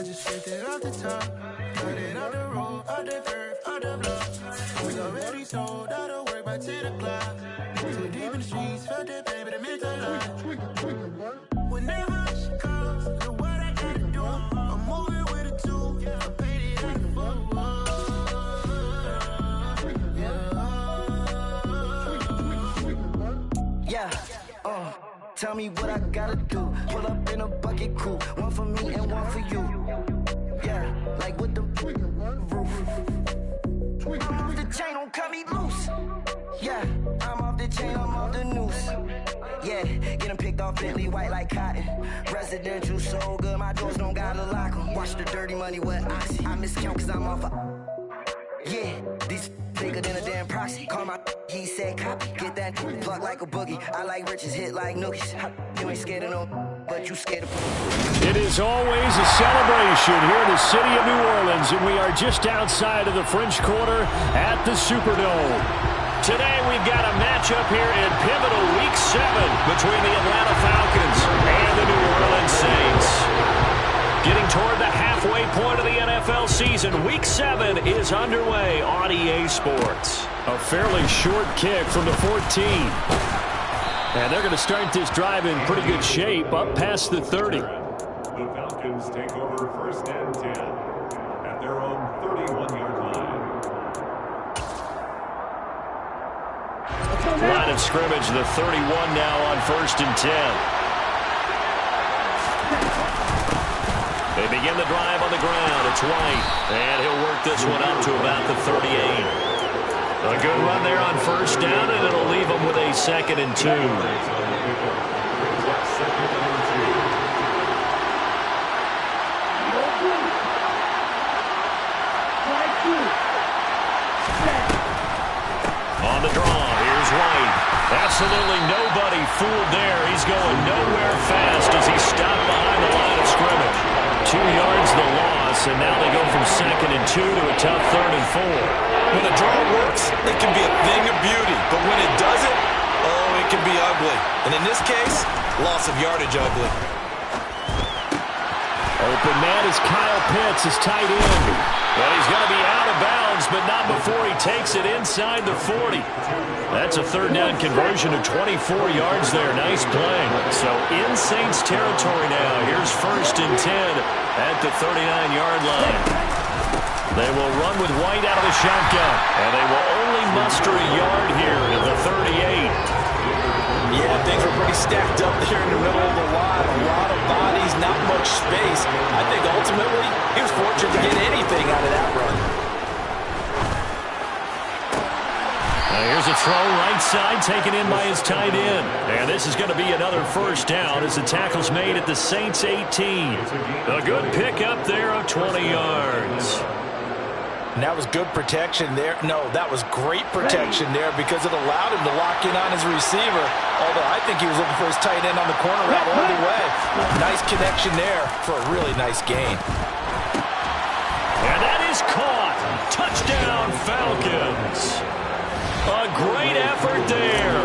I just picked it off the top. Cut it off the road, off the curb, off the block. We already sold out of work by 10 o'clock. Too deep in the streets, felt that pain, but it meant a lot. Whenever she calls, look what I gotta do. I'm moving with a two. I paid it out the fuck. Yeah, tell me what I gotta do. Pull up in a bucket crew, one for me and one for you. Yeah, like with the roof. I'm off the chain, don't cut me loose. Yeah, I'm off the chain, I'm off the noose. Yeah, getting picked off Bentley white like cotton. Residential so good, my doors don't gotta lock 'em. Watch the dirty money with Oxy. I miscount cause I'm off yeah, these bigger than a damn proxy. Call my he said copy. Get that plug like a boogie. I like riches, hit like nookies. You ain't scared of no, but you scared of. It is always a celebration here in the city of New Orleans, and we are just outside of the French Quarter at the Superdome. Today we've got a matchup here in pivotal Week 7 between the Atlanta Falcons and the New Orleans Saints. Getting toward the halfway point of the NFL season, Week 7 is underway on EA Sports. A fairly short kick from the 14. And they're going to start this drive in pretty good shape, up past the 30. The Falcons take over 1st and 10 at their own 31-yard line. Line of scrimmage, the 31 now on 1st and 10. They begin the drive on the ground. It's White, and he'll work this one up to about the 38. A good run there on 1st down, and it'll leave them with a 2nd and 2. On the draw, here's White. Absolutely nobody fooled there. He's going nowhere fast as he stopped behind the line of scrimmage. 2 yards the loss, and now they go from 2nd and 2 to a tough 3rd and 4. When a draw works, it can be a thing of beauty. But when it doesn't, oh, it can be ugly. And in this case, loss of yardage ugly. Open man is Kyle Pitts, his tight end. Well, he's going to be out of bounds, but not before he takes it inside the 40. That's a 3rd down conversion of 24 yards there. Nice play. So in Saints territory now. Here's 1st and 10 at the 39-yard line. They will run with White out of the shotgun, and they will only muster a yard here at the 38. Yeah, things were pretty stacked up there in the middle of the line. A lot of bodies, not much space. I think ultimately he was fortunate to get anything out of that run. Here's a throw right side taken in by his tight end. And this is going to be another 1st down as the tackle's made at the Saints 18. A good pickup there of 20 yards. And that was good protection there. No, that was great protection there because it allowed him to lock in on his receiver. Although I think he was looking for his tight end on the corner route all the way. Nice connection there for a really nice gain. And that is caught. Touchdown, Falcons. A great effort there.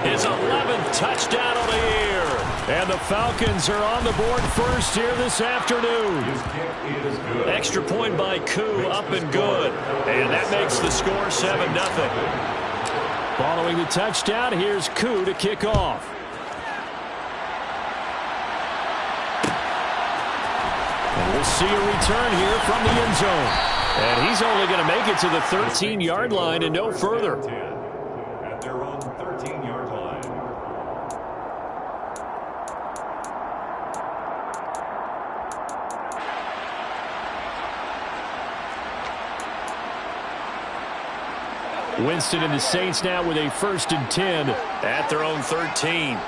His 11th touchdown of the year. And the Falcons are on the board first here this afternoon. Extra point by Koo, up and good. And that makes the score 7-0. Following the touchdown, here's Koo to kick off. And we'll see a return here from the end zone. And he's only going to make it to the 13-yard line and no further. At their own 13-yard line. Winston and the Saints now with a 1st and 10 at their own 13.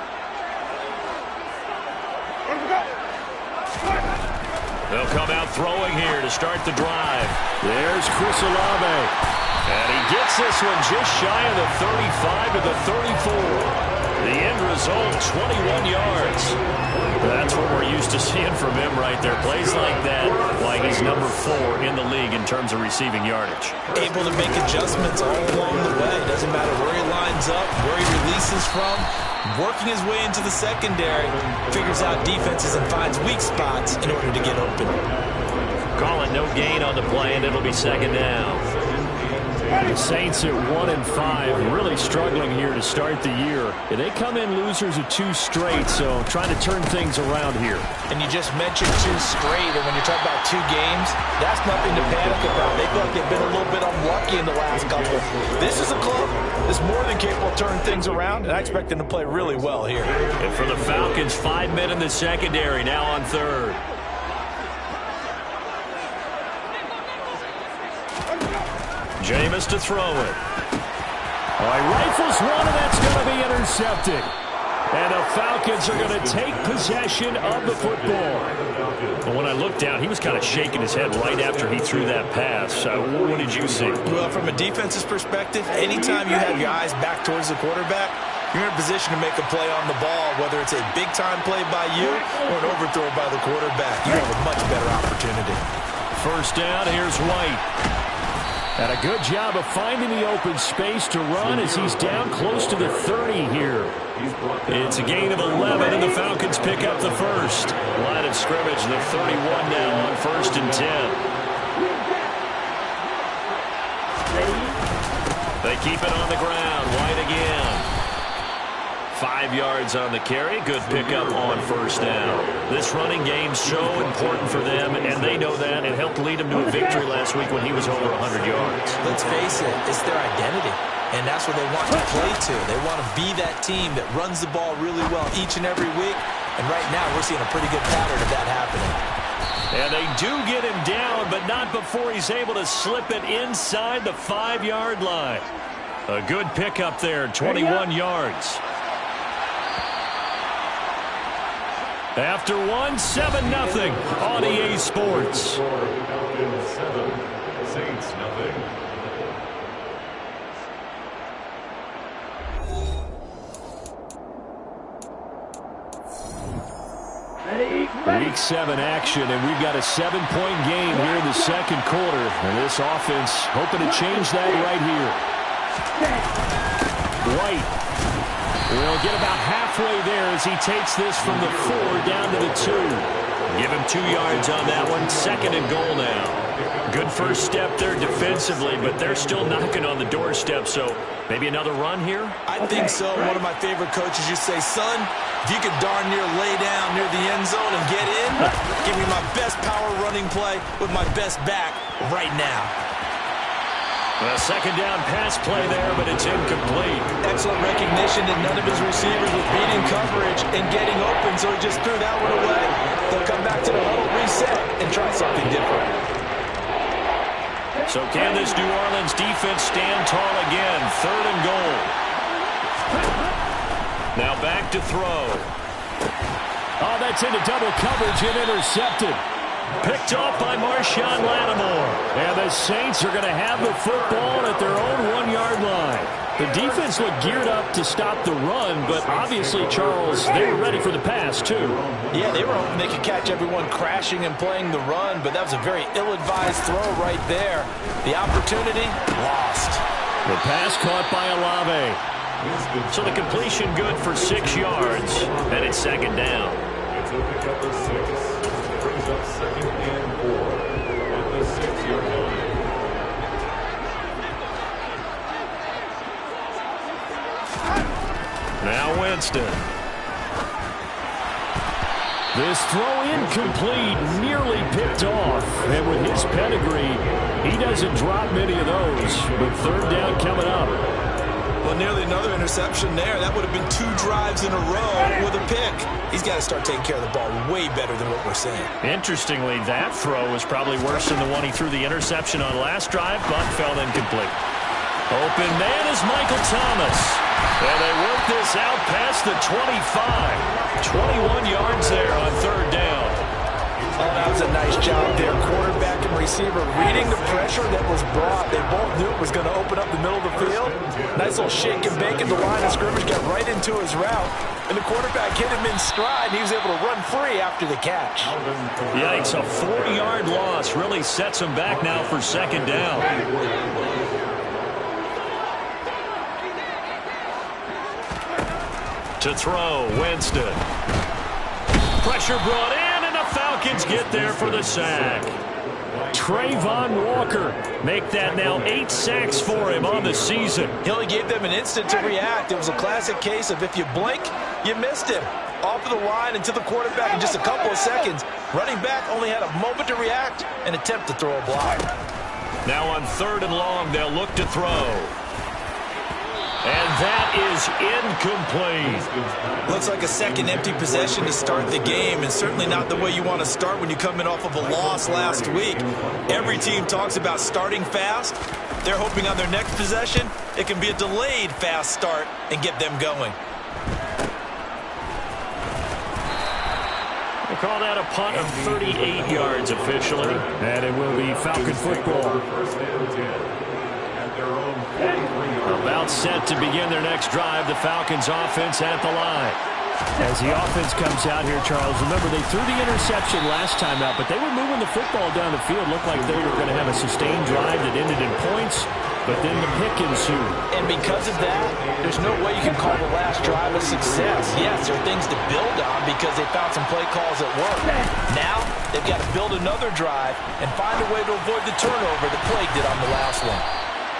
They'll come out throwing here to start the drive. There's Chris Olave. And he gets this one just shy of the 35 to the 34. The end result, 21 yards. That's what we're used to seeing from him right there. Plays like that, why he's number 4 in the league in terms of receiving yardage. Able to make adjustments all along the way. Doesn't matter where he lines up, where he releases from. Working his way into the secondary, figures out defenses and finds weak spots in order to get open. Call it no gain on the play, and it'll be second down. The Saints at 1-5, really struggling here to start the year. They come in losers of 2 straight, so trying to turn things around here. And you just mentioned 2 straight, and when you talk about 2 games, that's nothing to panic about. They feel like they've been a little bit unlucky in the last couple. This is a club that's more than capable of turning things around, and I expect them to play really well here. And for the Falcons, 5 men in the secondary, now on third. Jameis to throw it. Oh, he rifles one, and that's going to be intercepted. And the Falcons are going to take possession of the football. But when I looked down, he was kind of shaking his head right after he threw that pass. What did you see? Well, from a defense's perspective, anytime you have your eyes back towards the quarterback, you're in a position to make a play on the ball, whether it's a big-time play by you or an overthrow by the quarterback. You have a much better opportunity. First down, here's White. And a good job of finding the open space to run as he's down close to the 30 here. It's a gain of 11, and the Falcons pick up the first. Line of scrimmage, the 31 now on 1st and 10. They keep it on the ground. White again. 5 yards on the carry. Good pickup on first down. This running game's so important for them, and they know that. It helped lead them to a victory last week when he was over 100 yards. Let's face it, it's their identity, and that's what they want to play to. They want to be that team that runs the ball really well each and every week, and right now we're seeing a pretty good pattern of that happening. And they do get him down, but not before he's able to slip it inside the 5-yard line. A good pickup there, 21 yards. After 1, 7-0 on EA Sports. Falcons 7, Saints 0. Week 7 action, and we've got a 7-point game here in the second quarter. And this offense hoping to change that right here. White. We'll get about halfway there as he takes this from the 4 down to the 2. Give him 2 yards on that one. 2nd and goal now. Good first step there defensively, but they're still knocking on the doorstep, so maybe another run here? I think so. One of my favorite coaches used to say, son, if you could darn near lay down near the end zone and get in, give me my best power running play with my best back right now. A 2nd down pass play there, but it's incomplete. Excellent recognition that none of his receivers were beating coverage and getting open, so he just threw that one away. They'll come back to the huddle, reset, and try something different. So can this New Orleans defense stand tall again? 3rd and goal. Now back to throw. Oh, that's into double coverage and intercepted. Picked off by Marshawn Lattimore. And the Saints are going to have the football at their own 1-yard line. The defense looked geared up to stop the run, but obviously, Charles, they were ready for the pass, too. Yeah, they were hoping they could catch everyone crashing and playing the run, but that was a very ill-advised throw right there. The opportunity, lost. The pass caught by Olave. So the completion good for 6 yards, and it's 2nd down. It's a pickup of 6. Brings up 2nd and 4 at the 6-yard line. Now Winston. This throw incomplete, nearly picked off. And with his pedigree, he doesn't drop many of those. But 3rd down coming up. Well, nearly another interception there. That would have been 2 drives in a row with a pick. He's got to start taking care of the ball way better than what we're seeing. Interestingly, that throw was probably worse than the one he threw the interception on last drive, but fell incomplete. Open man is Michael Thomas. And they work this out past the 25. 21 yards there on 3rd down. Oh, that was a nice job there. Quarterback and receiver reading the pressure that was brought. They both knew it was going to open up the middle of the field. Nice little shake and bake at the line of scrimmage, got right into his route. And the quarterback hit him in stride, and he was able to run free after the catch. Yikes, a 4-yard loss really sets him back now for 2nd down. To throw, Winston. Pressure brought in, and the Falcons get there for the sack. Trayvon Walker make that now 8 sacks for him on the season. He only gave them an instant to react. It was a classic case of if you blink, you missed him. Off of the line and to the quarterback in just a couple of seconds. Running back only had a moment to react and attempt to throw a block. Now on 3rd and long, they'll look to throw. And that is incomplete. Looks like a second empty possession to start the game, and certainly not the way you want to start when you come in off of a loss last week. Every team talks about starting fast. They're hoping on their next possession, it can be a delayed fast start and get them going. They call that a punt of 38 yards officially, and it will be Falcon football. About set to begin their next drive, the Falcons offense at the line. As the offense comes out here, Charles, remember they threw the interception last time out, but they were moving the football down the field. Looked like they were going to have a sustained drive that ended in points, but then the pick ensued. And because of that, there's no way you can call the last drive a success. Yes, there are things to build on because they found some play calls that work. Now, they've got to build another drive and find a way to avoid the turnover that plagued it on the last one.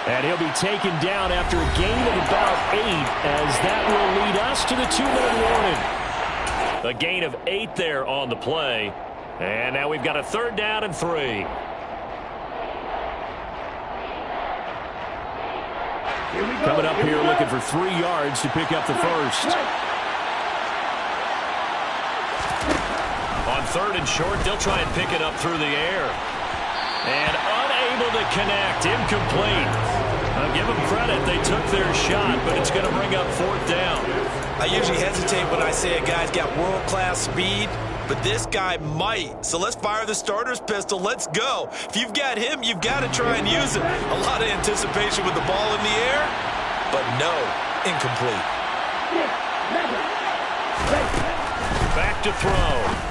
And he'll be taken down after a gain of about 8, as that will lead us to the 2-minute warning. A gain of 8 there on the play. And now we've got a 3rd down and 3. Coming up here looking for 3 yards to pick up the first. On 3rd and short, they'll try and pick it up through the air. And unable to connect, incomplete. I'll give them credit, they took their shot, but it's going to bring up 4th down. I usually hesitate when I say a guy's got world-class speed, but this guy might. So let's fire the starter's pistol. Let's go. If you've got him, you've got to try and use it. A lot of anticipation with the ball in the air, but no, incomplete. Back to throw.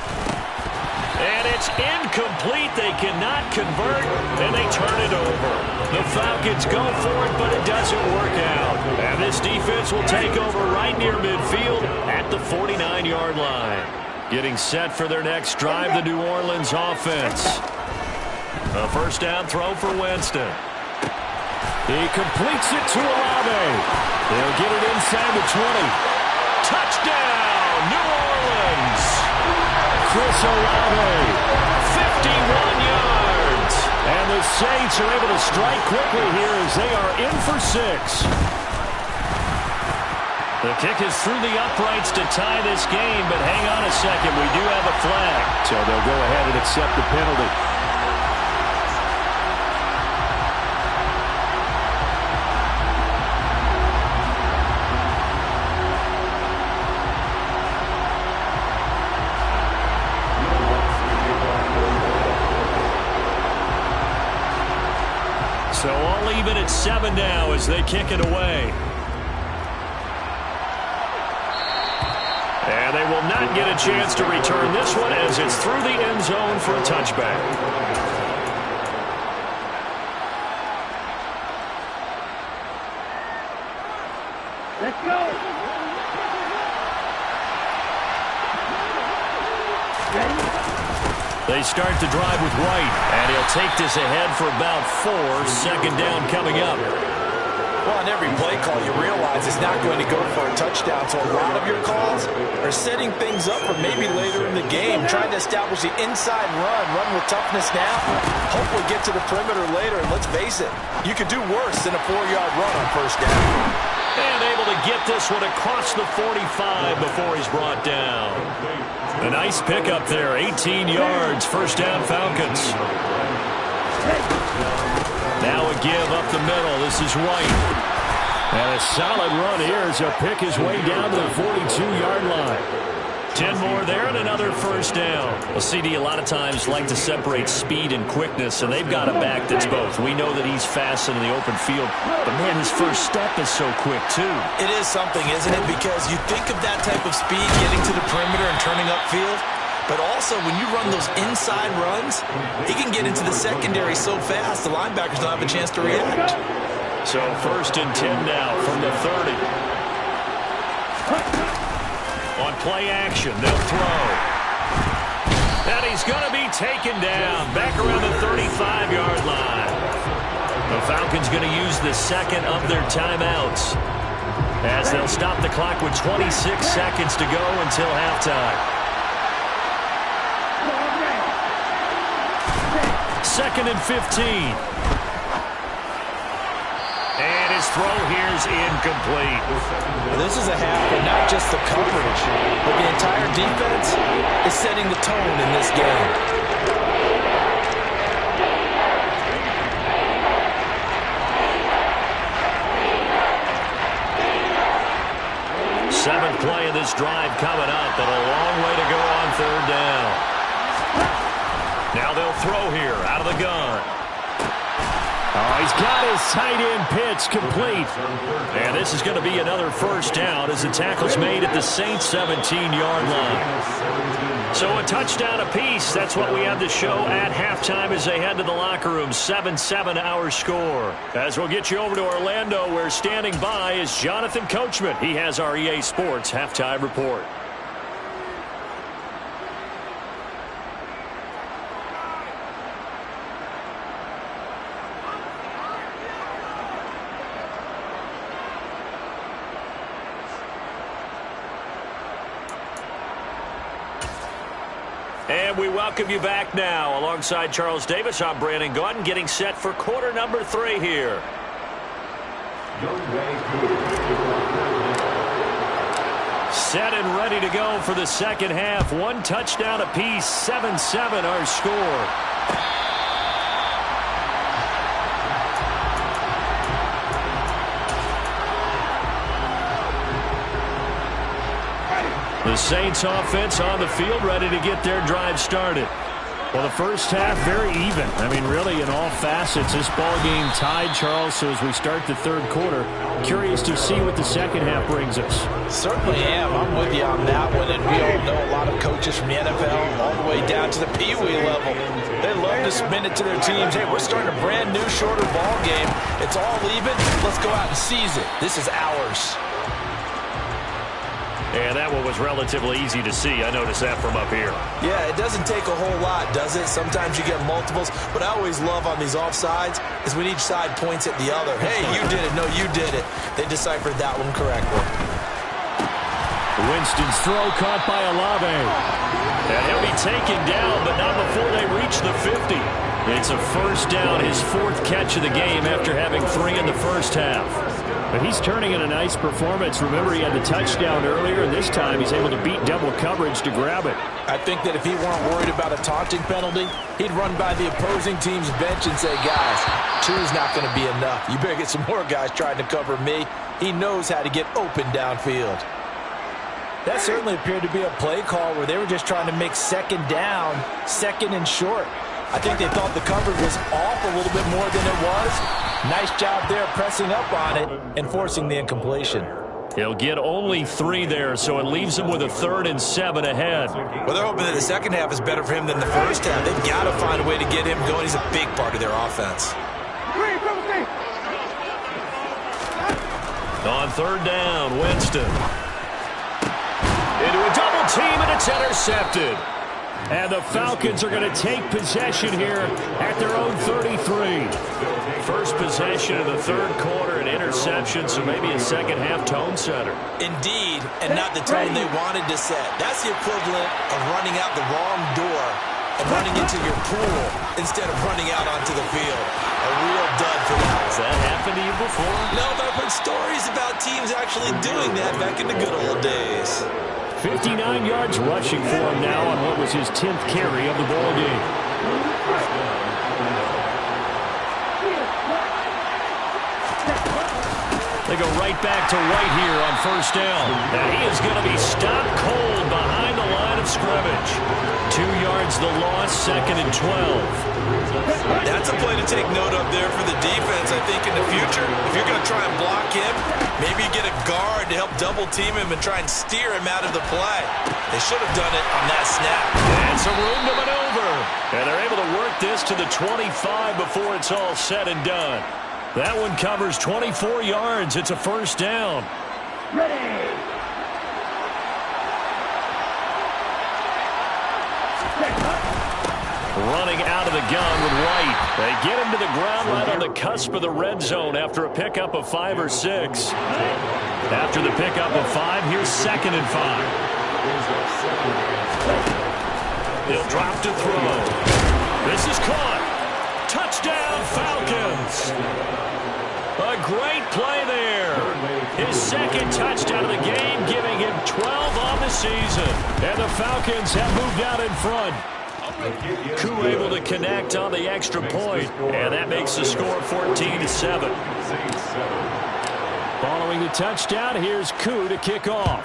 And it's incomplete. They cannot convert, and they turn it over. The Falcons go for it, but it doesn't work out. And this defense will take over right near midfield at the 49-yard line. Getting set for their next drive, the New Orleans offense. A 1st down throw for Winston. He completes it to Olave. They'll get it inside the 20. Touchdown, New Orleans. Chris Olave, 51 yards. And the Saints are able to strike quickly here as they are in for 6. The kick is through the uprights to tie this game, but hang on a second, we do have a flag. So they'll go ahead and accept the penalty. So all even at 7 now as they kick it away. And they will not get a chance to return this one as it's through the end zone for a touchback. Let's go. Ready? They start the drive with White, and he'll take this ahead for about 4. 2nd down coming up. Well, on every play call, you realize it's not going to go for a touchdown, so a lot of your calls are setting things up for maybe later in the game, trying to establish the inside run with toughness now, hopefully get to the perimeter later, and let's face it, you could do worse than a 4-yard run on 1st down. And able to get this one across the 45 before he's brought down. A nice pickup there, 18 yards, 1st down Falcons. Now a give up the middle. This is White. And a solid run here as he'll pick his way down to the 42-yard line. 10 more there and another 1st down. Well, CD a lot of times like to separate speed and quickness, and they've got a back that's both. We know that he's fast in the open field, but man, his first step is so quick too. It is something, isn't it? Because you think of that type of speed getting to the perimeter and turning upfield, but also when you run those inside runs, he can get into the secondary so fast the linebackers don't have a chance to react. So 1st and 10 now from the 30. On play action, they'll throw. And he's going to be taken down back around the 35-yard line. The Falcons going to use the second of their timeouts as they'll stop the clock with 26 seconds to go until halftime. Second and 15. And his throw here is incomplete. This is a half where not just the coverage, but the entire defense is setting the tone in this game. Seventh play of this drive coming up, and a long way to go on third down. Now they'll throw here out of the gun. Oh, he's got his tight end pitch complete. And this is going to be another first down as the tackle's made at the Saints' 17-yard line. So a touchdown apiece. That's what we have to show at halftime as they head to the locker room. 7-7 our score. As we'll get you over to Orlando, where standing by is Jonathan Coachman. He has our EA Sports halftime report. And we welcome you back now. Alongside Charles Davis, I'm Brandon Gaudin, getting set for quarter number 3 here. Set and ready to go for the second half. One touchdown apiece, 7-7 our score. The Saints offense on the field, ready to get their drive started. Well, the first half, very even. I mean, really, in all facets, this ball game tied, Charles. So as we start the third quarter, curious to see what the second half brings us. Certainly am. I'm with you on that one. And we all know a lot of coaches from the NFL all the way down to the Pee Wee level. They love to spin it to their teams. Hey, we're starting a brand new, shorter ball game. It's all even. Let's go out and seize it. This is ours. And that one was relatively easy to see. I noticed that from up here. Yeah, it doesn't take a whole lot, does it? Sometimes you get multiples. What I always love on these offsides is when each side points at the other. Hey, you did it. No, you did it. They deciphered that one correctly. Winston's throw caught by Olave. And he'll be taken down, but not before they reach the 50. It's a first down, his 4th catch of the game after having 3 in the first half. But he's turning in a nice performance. Remember, he had the touchdown earlier, and this time he's able to beat double coverage to grab it. I think that if he weren't worried about a taunting penalty, he'd run by the opposing team's bench and say, guys, 2 is not going to be enough. You better get some more guys trying to cover me. He knows how to get open downfield. That certainly appeared to be a play call where they were just trying to make second down, second and short. I think they thought the coverage was off a little bit more than it was. Nice job there pressing up on it and forcing the incompletion. He'll get only 3 there, so it leaves him with a 3rd and 7 ahead. Well, they're hoping that the second half is better for him than the first half. They've got to find a way to get him going. He's a big part of their offense. On third down, Winston. Into a double team, and it's intercepted. And the Falcons are going to take possession here at their own 33. First possession of the third quarter, an interception, so maybe a second half tone setter. Indeed, and not the tone they wanted to set. That's the equivalent of running out the wrong door and running into your pool instead of running out onto the field. A real dud for that. Has that happened to you before? No, but I've heard stories about teams actually doing that back in the good old days. 59 yards rushing for him now on what was his 10th carry of the ball game. They go right back to White here on first down. And he is going to be stopped cold behind the line of scrimmage. 2 yards the loss, 2nd and 12. That's a play to take note of there for the defense. I think in the future, if you're going to try and block him, maybe you get a guard to help double team him and try and steer him out of the play. They should have done it on that snap. And some room to maneuver. And they're able to work this to the 25 before it's all said and done. That one covers 24 yards. It's a first down. Ready. Set. running out of the gun with White. They get him to the ground right on the cusp of the red zone after a pickup of 5 or 6. After the pickup of 5, here's 2nd and 5. He'll drop to throw. This is caught. Touchdown, Falcons. A great play there. His 2nd touchdown of the game, giving him 12 on the season. And the Falcons have moved out in front. Koo able to connect on the extra point, and that makes the score 14-7. Following the touchdown, here's Koo to kick off.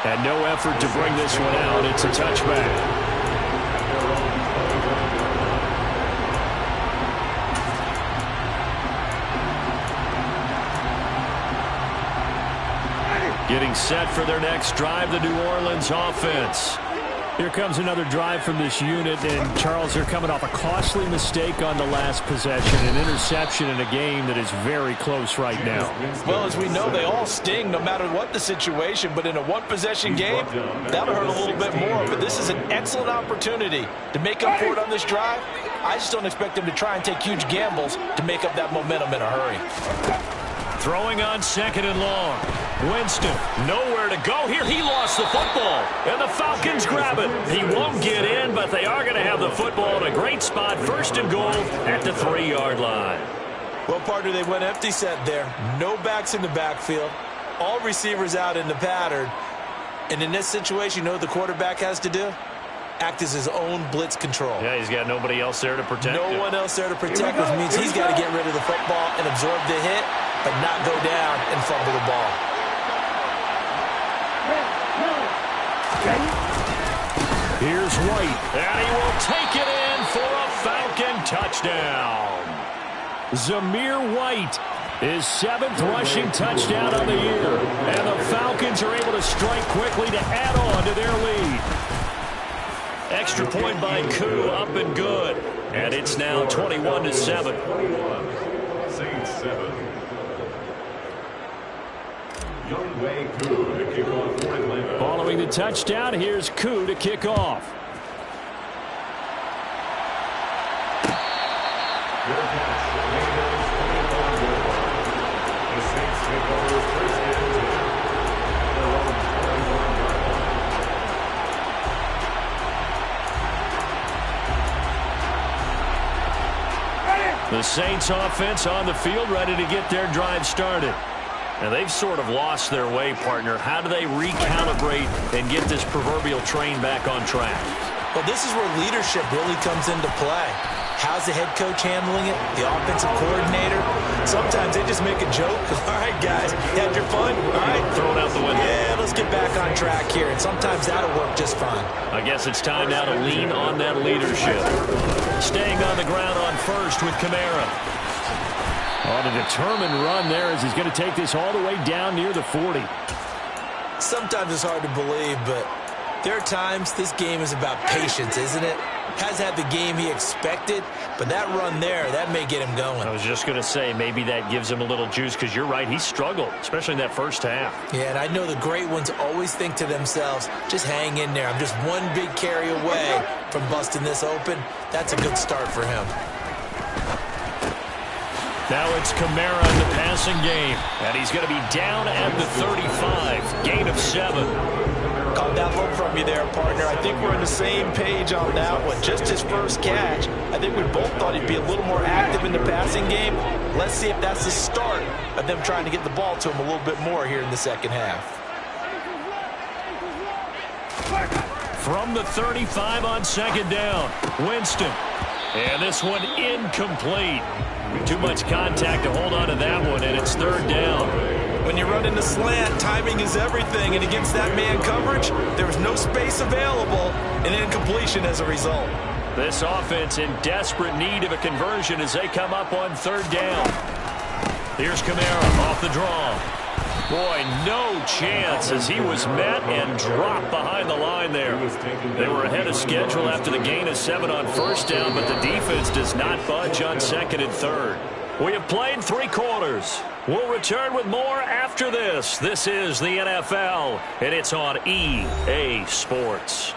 And no effort to bring this one out. It's a touchback. Getting set for their next drive, the New Orleans offense. Here comes another drive from this unit, and Charles, they're coming off a costly mistake on the last possession, an interception in a game that is very close right now. Well, as we know, they all sting no matter what the situation, but in a one-possession game, that'll hurt a little bit more. But this is an excellent opportunity to make up for it on this drive. I just don't expect them to try and take huge gambles to make up that momentum in a hurry. Throwing on 2nd and long. Winston, nowhere to go here. He lost the football, and the Falcons grab it. He won't get in, but they are going to have the football in a great spot. 1st and goal at the 3-yard line. Well, partner, they went empty set there. No backs in the backfield. All receivers out in the pattern. And in this situation, you know what the quarterback has to do? Act as his own blitz control. Yeah, he's got nobody else there to protect him. No one else there to protect, which means he's got to get rid of the football and absorb the hit, but not go down and fumble the ball. Here's White, and he will take it in for a Falcon touchdown. Zamir White, his 7th rushing touchdown on the year, and the Falcons are able to strike quickly to add on to their lead. Extra point by Koo, up and good, and it's now 21-7. 21, Saints 7. Youngway Koo to kick off for Atlanta. Following the touchdown, here's Koo to kick off. Their pass, Raiders 25-yard line. The Saints take over 1st and 10. Their own 21-yard line. The Saints offense on the field, ready to get their drive started. Now, they've sort of lost their way, partner. How do they recalibrate and get this proverbial train back on track? Well, this is where leadership really comes into play. How's the head coach handling it? The offensive coordinator? Sometimes they just make a joke. All right, guys, you had your fun? All right. Throw it out the window. Yeah, let's get back on track here. And sometimes that'll work just fine. I guess it's time now to lean on that leadership. Staying on the ground on 1st with Kamara. On a determined run there as he's going to take this all the way down near the 40. Sometimes it's hard to believe, but there are times this game is about patience, isn't it? Has had the game he expected, but that run there, that may get him going. I was just going to say, maybe that gives him a little juice, because you're right, he struggled, especially in that first half. Yeah, and I know the great ones always think to themselves, just hang in there. I'm just one big carry away from busting this open. That's a good start for him. Now it's Kamara in the passing game, and he's going to be down at the 35, gain of 7. Caught that look from you there, partner. I think we're on the same page on that one. Just his first catch. I think we both thought he'd be a little more active in the passing game. Let's see if that's the start of them trying to get the ball to him a little bit more here in the second half. From the 35 on 2nd down, Winston. And this one incomplete. Too much contact to hold on to that one, and it's 3rd down. When you run in the slant, timing is everything, and against that man coverage, there was no space available, and incompletion as a result. This offense in desperate need of a conversion as they come up on 3rd down. Here's Kamara off the draw. Boy, no chance as he was met and dropped behind the line there. They were ahead of schedule after the gain of 7 on 1st down, but the defense does not budge on 2nd and 3rd. We have played 3 quarters. We'll return with more after this. This is the NFL, and it's on EA Sports.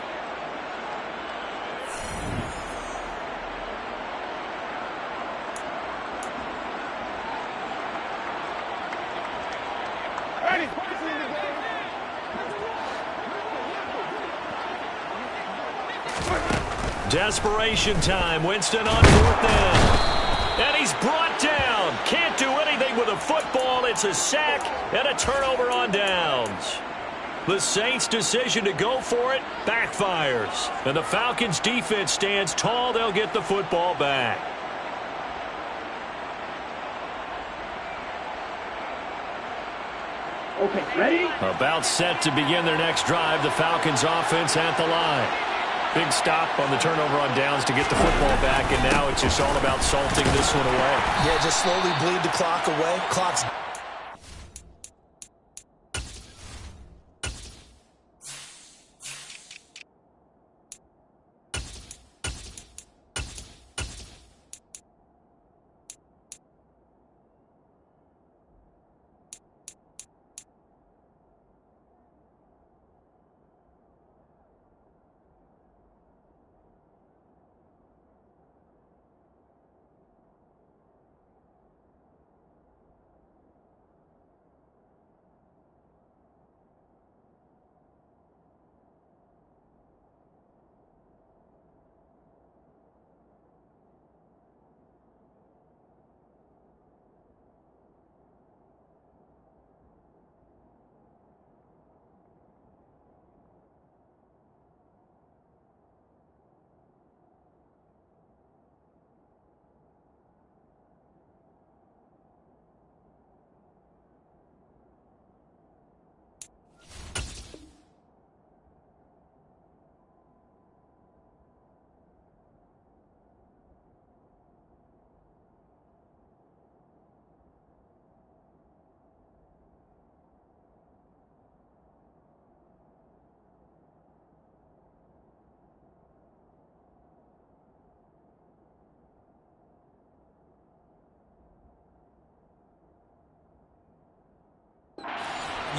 Desperation time. Winston on 4th down. And he's brought down. Can't do anything with a football. It's a sack and a turnover on downs. The Saints' decision to go for it backfires. And the Falcons' defense stands tall. They'll get the football back. Okay, ready? About set to begin their next drive. The Falcons' offense at the line. Big stop on the turnover on downs to get the football back, and now it's just all about salting this one away. Yeah, just slowly bleed the clock away. Clock's...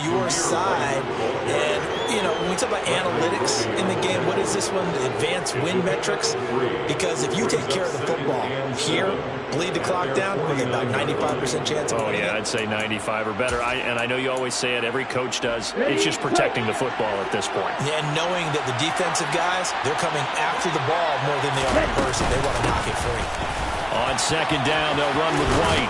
your side. And, you know, when we talk about analytics in the game, what is this one? The advanced win metrics? Because if you take care of the football here, bleed the clock down, with about 95% chance of winning. Oh, yeah, I'd say 95 or better. And I know you always say it, every coach does. It's just protecting the football at this point. And knowing that the defensive guys, they're coming after the ball more than they are that person. They want to knock it free. On 2nd down, they'll run with White.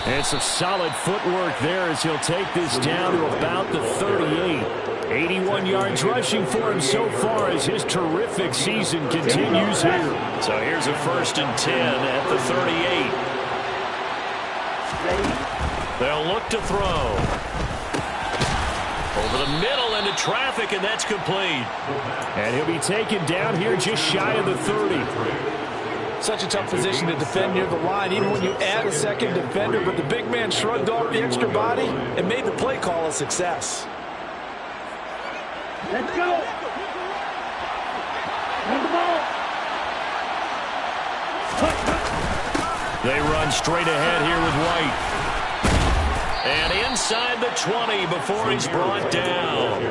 And some solid footwork there as he'll take this down to about the 38. 81 yards rushing for him so far as his terrific season continues here. So here's a 1st and 10 at the 38. They'll look to throw. Over the middle into traffic, and that's complete. And he'll be taken down here just shy of the 30. Such a tough position to defend near the line, even when you add a second defender, but the big man shrugged off the extra body and made the play call a success. Let's go. Run the ball. They run straight ahead here with White. And inside the 20 before he's brought down.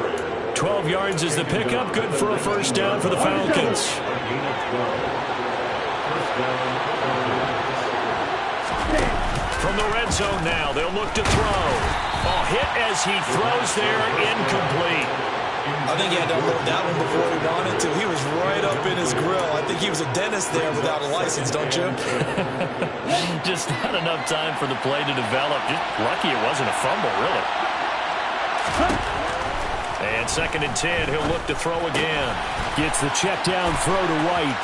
12 yards is the pickup. Good for a 1st down for the Falcons. From the red zone now, they'll look to throw. Oh, hit as he throws there, incomplete. I think he had to unload that one before he wanted to. He was right up in his grill. I think he was a dentist there without a license, don't you? Just not enough time for the play to develop. Just lucky it wasn't a fumble, really. And 2nd and 10, he'll look to throw again. Gets the check down throw to White.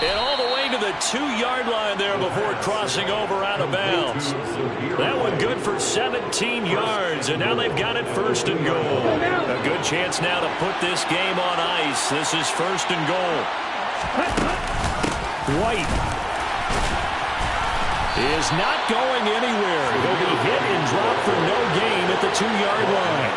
And all the way to the 2-yard line there before crossing over out of bounds. That one good for 17 yards, and now they've got it 1st and goal. A good chance now to put this game on ice. This is 1st and goal. White is not going anywhere. He'll be hit and dropped for no gain at the 2-yard line.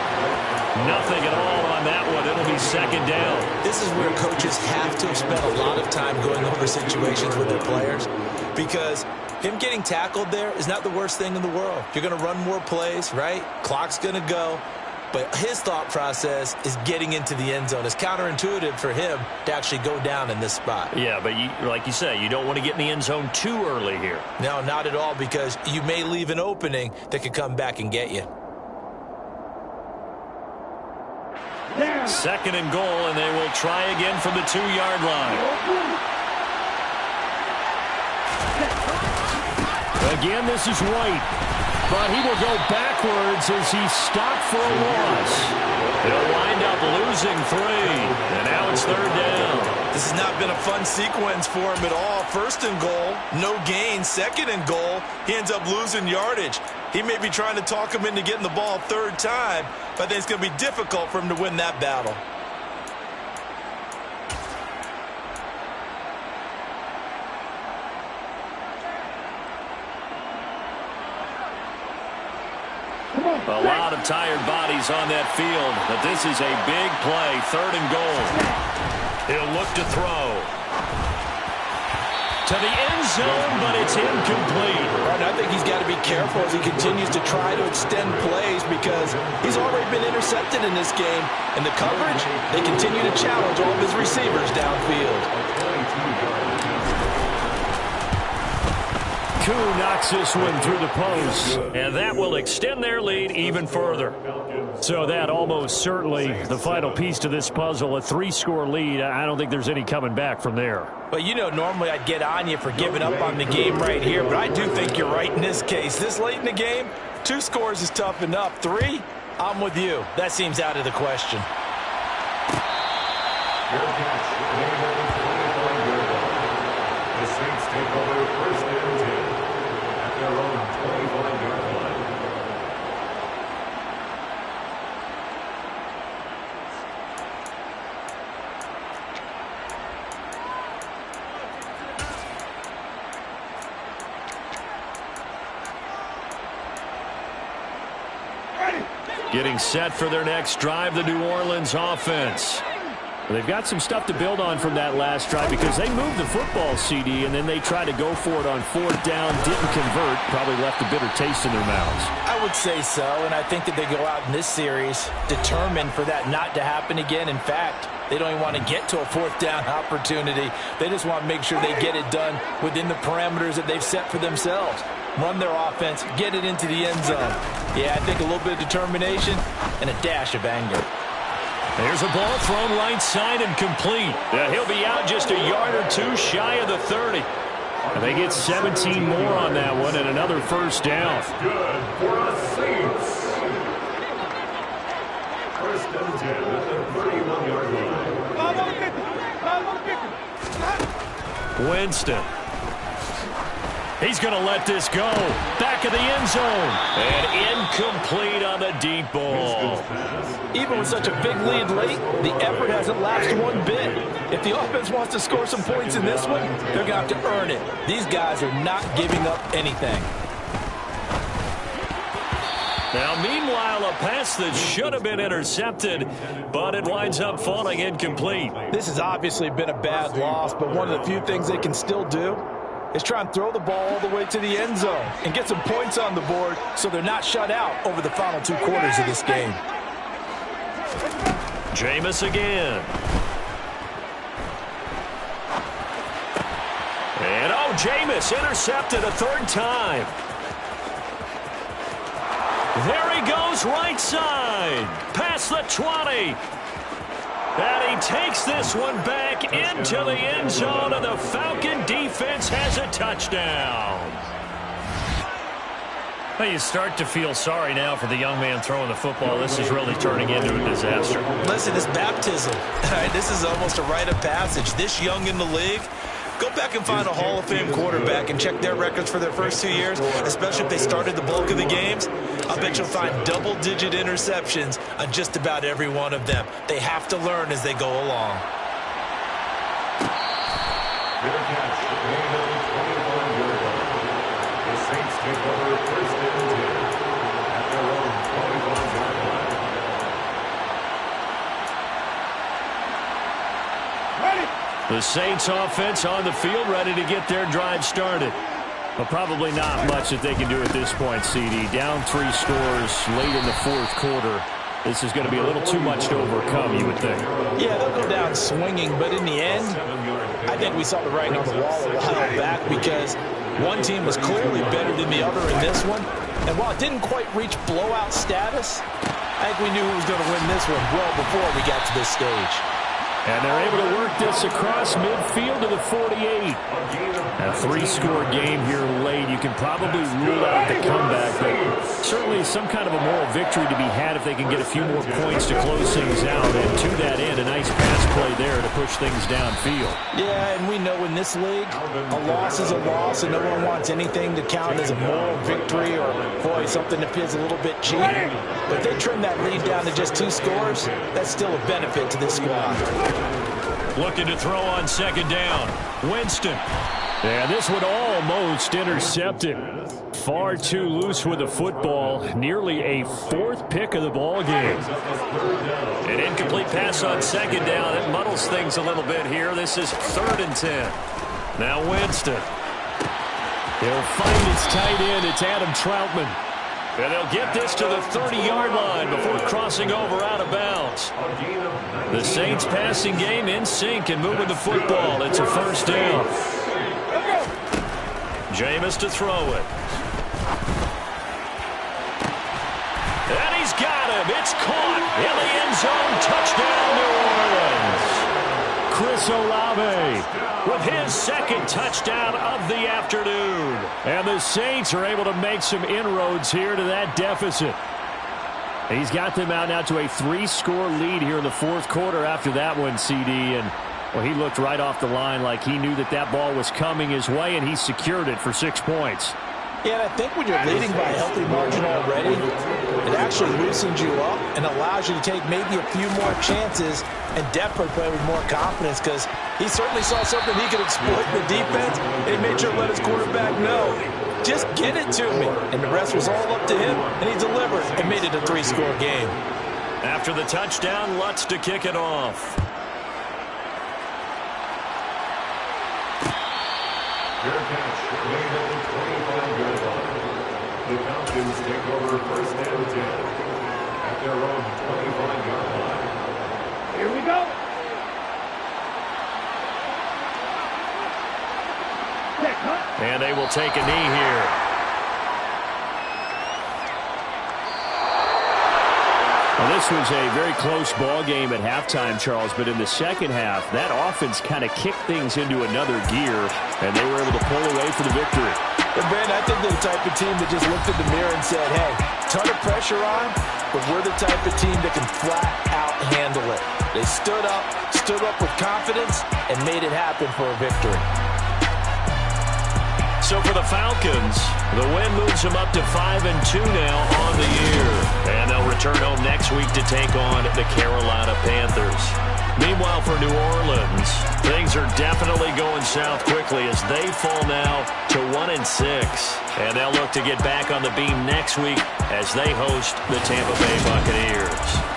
Nothing at all on that one. It'll be second down. This is where coaches have to have spent a lot of time going over situations with their players, because him getting tackled there is not the worst thing in the world. You're going to run more plays, right? Clock's going to go. But his thought process is getting into the end zone. It's counterintuitive for him to actually go down in this spot. Yeah, but like you say, you don't want to get in the end zone too early here. No, not at all, because you may leave an opening that could come back and get you. Second and goal, and they will try again from the 2-yard line. Again, this is White. But he will go backwards as he's stopped for a loss. He'll wind up losing 3. And now it's third down. This has not been a fun sequence for him at all. First and goal, no gain. Second and goal, he ends up losing yardage. He may be trying to talk him into getting the ball third time, but I think it's going to be difficult for him to win that battle. A lot of tired bodies on that field, but this is a big play. Third and goal. He'll look to throw. To the end zone, but it's incomplete. Right, I think he's got to be careful as he continues to try to extend plays, because he's already been intercepted in this game. And the coverage, they continue to challenge all of his receivers downfield. Koo knocks this one through the post, and that will extend their lead even further. So that almost certainly the final piece to this puzzle, a 3-score lead. I don't think there's any coming back from there. But, you know, normally I'd get on you for giving up on the game right here, but I do think you're right in this case. This late in the game, 2 scores is tough enough. 3, I'm with you. That seems out of the question. The Saints take over first and 10 at their own 25-yard line. Getting set for their next drive, the New Orleans offense. They've got some stuff to build on from that last drive, because they moved the football, CD, and then they tried to go for it on 4th down, didn't convert, probably left a bitter taste in their mouths. I would say so, and I think that they go out in this series determined for that not to happen again. In fact, they don't even want to get to a 4th down opportunity. They just want to make sure they get it done within the parameters that they've set for themselves. Run their offense, get it into the end zone. Yeah, I think a little bit of determination and a dash of anger. There's a ball thrown right side and complete. He'll be out just a yard or 2 shy of the 30. And they get 17 more on that one and another first down. That's good for the Saints. First and 10 at the 31-yard line. Winston. He's going to let this go. Back of the end zone. And incomplete on the deep ball. Even with such a big lead late, the effort hasn't lapsed one bit. If the offense wants to score some points in this one, they're going to have to earn it. These guys are not giving up anything. Now, meanwhile, a pass that should have been intercepted, but it winds up falling incomplete. This has obviously been a bad loss, but one of the few things they can still do is try and throw the ball all the way to the end zone and get some points on the board so they're not shut out over the final 2 quarters of this game. Jameis again. And, Jameis intercepted a 3rd time. There he goes, right side. Past the 20. And he takes this one back into the end zone, and the Falcon defense has a touchdown. Well, you start to feel sorry now for the young man throwing the football. This is really turning into a disaster. Listen, it's baptism. All right, this is almost a rite of passage. This young in the league, go back and find a Hall of Fame quarterback and check their records for their first 2 years, especially if they started the bulk of the games. I bet you'll find double-digit interceptions on just about every one of them. They have to learn as they go along. Good catch made at the 21-yard line. The Saints take over first and 10 at their own 25-yard line. The Saints offense on the field, ready to get their drive started. But probably not much that they can do at this point, CD. Down 3 scores late in the fourth quarter. This is going to be a little too much to overcome, you would think. Yeah, they'll go down swinging, but in the end, I think we saw the writing on the wall a while back because one team was clearly better than the other in this one. And while it didn't quite reach blowout status, I think we knew who was going to win this one well before we got to this stage. And they're able to work this across midfield to the 48. A 3-score game here late. You can probably rule out the comeback, but certainly some kind of a moral victory to be had if they can get a few more points to close things out. And to that end, a nice pass play there to push things downfield. Yeah, and we know in this league, a loss is a loss, and no one wants anything to count as a moral victory or, boy, something that feels a little bit cheap. But if they trim that lead down to just 2 scores, that's still a benefit to this squad. Looking to throw on second down. Winston. And this would almost intercept it. Far too loose with the football. Nearly a 4th pick of the ball game. An incomplete pass on second down. It muddles things a little bit here. This is 3rd and 10. Now Winston. He'll find his tight end. It's Adam Troutman. And they'll get this to the 30-yard line before crossing over out of bounds. The Saints passing game in sync and moving the football. It's a 1st down. Jameis to throw it. And he's got him. It's caught in the end zone. Touchdown, New Orleans. Chris Olave with his 2nd touchdown of the afternoon. And the Saints are able to make some inroads here to that deficit. He's got them out now to a 3-score lead here in the 4th quarter after that one, CD. And, well, he looked right off the line like he knew that that ball was coming his way, and he secured it for 6 points. Yeah, and I think when you're leading by a healthy margin already, it actually loosens you up and allows you to take maybe a few more chances and definitely play with more confidence because he certainly saw something he could exploit in the defense, and he made sure to let his quarterback know, just get it to me. And the rest was all up to him, and he delivered and made it a 3-score game. After the touchdown, Lutz to kick it off. Fair catch, made at the 25-yard line. The Falcons take over 1st and 10 at their own 25-yard line. Here we go. And they will take a knee here. Well, this was a very close ball game at halftime, Charles, but in the second half, that offense kind of kicked things into another gear, and they were able to pull away for the victory. And Brandon, I think they're the type of team that just looked in the mirror and said, hey, ton of pressure on, but we're the type of team that can flat out handle it. They stood up with confidence, and made it happen for a victory. So for the Falcons, the win moves them up to 5-2 now on the year. And they'll return home next week to take on the Carolina Panthers. Meanwhile, for New Orleans, things are definitely going south quickly as they fall now to 1-6. And they'll look to get back on the beam next week as they host the Tampa Bay Buccaneers.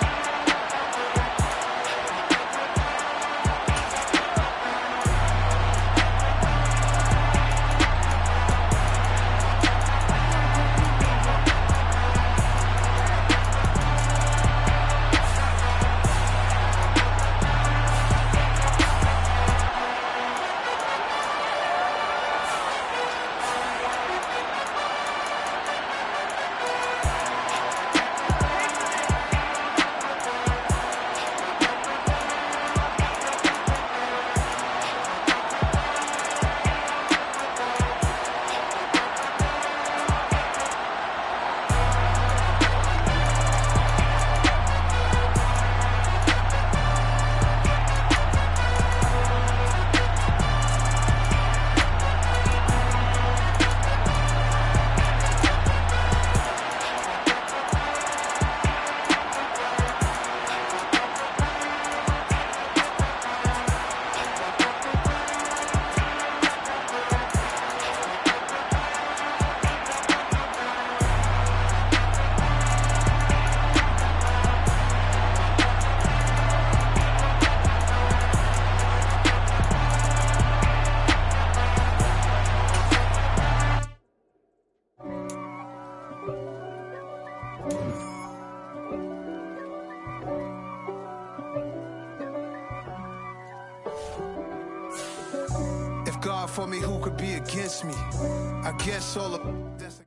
for me, who could be against me? I guess all of this.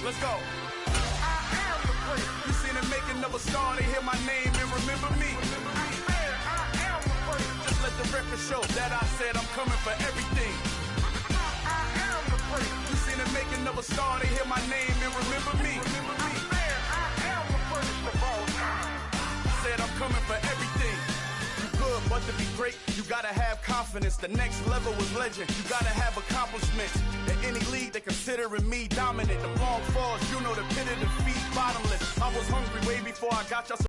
Let's go. I am the place. You seen it making of a star, they hear my name and remember me. I am the place. Just let the record show that I said I'm coming for everything. I am the place. You seen it making of a star, they hear my name and remember me. I am the first of all time. Said I'm coming for everything. Good, but to be great, you gotta have confidence. The next level is legend. You gotta have accomplishments. In any league, they considering me dominant. The long falls, you know the pit of defeat, bottomless. I was hungry way before I got y'all.